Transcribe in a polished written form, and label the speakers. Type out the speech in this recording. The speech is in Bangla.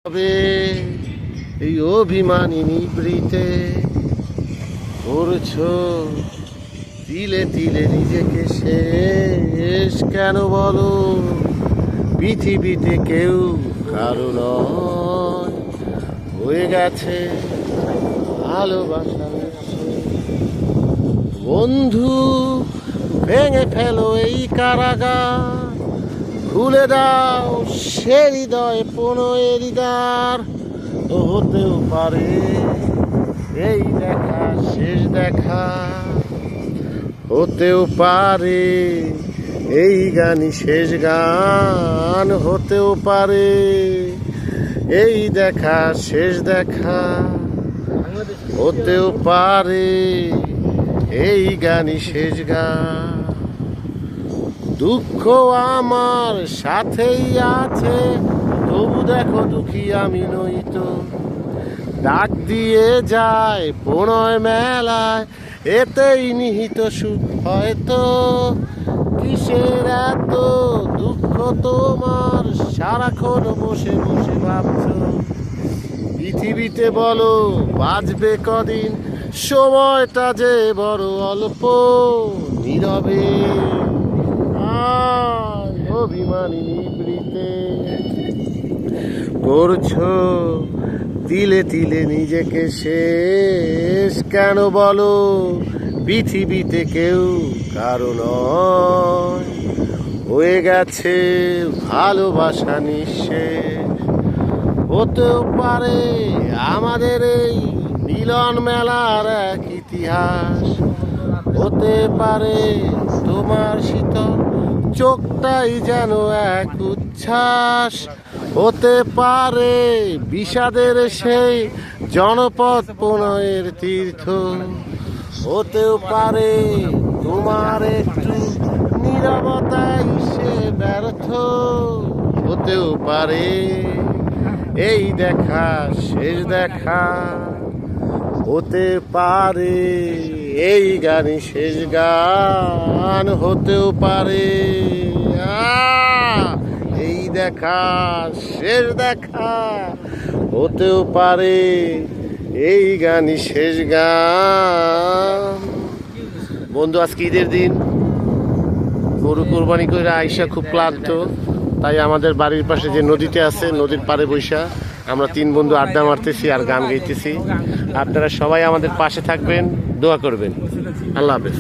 Speaker 1: তবে এই অভিমানী নিবৃতে করছো তিলে তিলে নিজেকে শেষ কেন বলো? পৃথিবীতে কেউ কারো নয়, হয়ে গেছে ভালোবাসা। বন্ধু ভেঙে ফেলো এই কারাগার, খুলে দাও সে হৃদয় প্রণয়ের দ্বার। হতেও পারে এই দেখা শেষ দেখা, হতেও পারে এই গানই শেষ গান, হতেও পারে এই দেখা শেষ দেখা, হতেও পারে এই গানই শেষ গান। দুঃখ আমার সাথেই আছে, তবু দেখো দুঃখী আমি নই তো। ডাক দিয়ে যায় প্রণয় মেলায়, এতেই নিহিত সুখ হয়তো। কিসের এত দুঃখ তোমার, সারাক্ষণ বসে বসে ভাবছো? পৃথিবীতে বলো বাঁচবে কদিন, সময়টা যে বড় অল্প। নীরবে অভিমানী নিবৃতে করছো তিলে তিলে নিজেকে শেষ কেন বলো? পৃথিবীতে কেউ কারো নয়, হয়ে গেছে ভালোবাসা নিঃশেষ। হতেও পারে আমাদের এই মিলন মেলার এক ইতিহাস, হতে পারে তোমার শীতল চোখটাই যেন এক উচ্ছ্বাস, হতে পারে বিষাদের সেই জনপদ প্রণয়ের তীর্থ, হতেও পারে তোমার একটু নীরবতায় সে ব্যর্থ, হতেও পারে এই দেখা শেষ দেখা, হতে পারে এই গানই শেষ গান, হতেও পারে এই দেখা শেষ দেখা, হতেও পারে এই গানই শেষ গান। বন্ধু আজকে ঈদের দিন, গরু কোরবানি করে আইসা খুব ক্লান্ত, তাই আমাদের বাড়ির পাশে যে নদীতে আছে নদীর পাড়ে বৈশা আমরা তিন বন্ধু আড্ডা মারতেছি আর গান গাইতেছি। আপনারা সবাই আমাদের পাশে থাকবেন, দোয়া করবেন। আল্লাহ হাফেজ।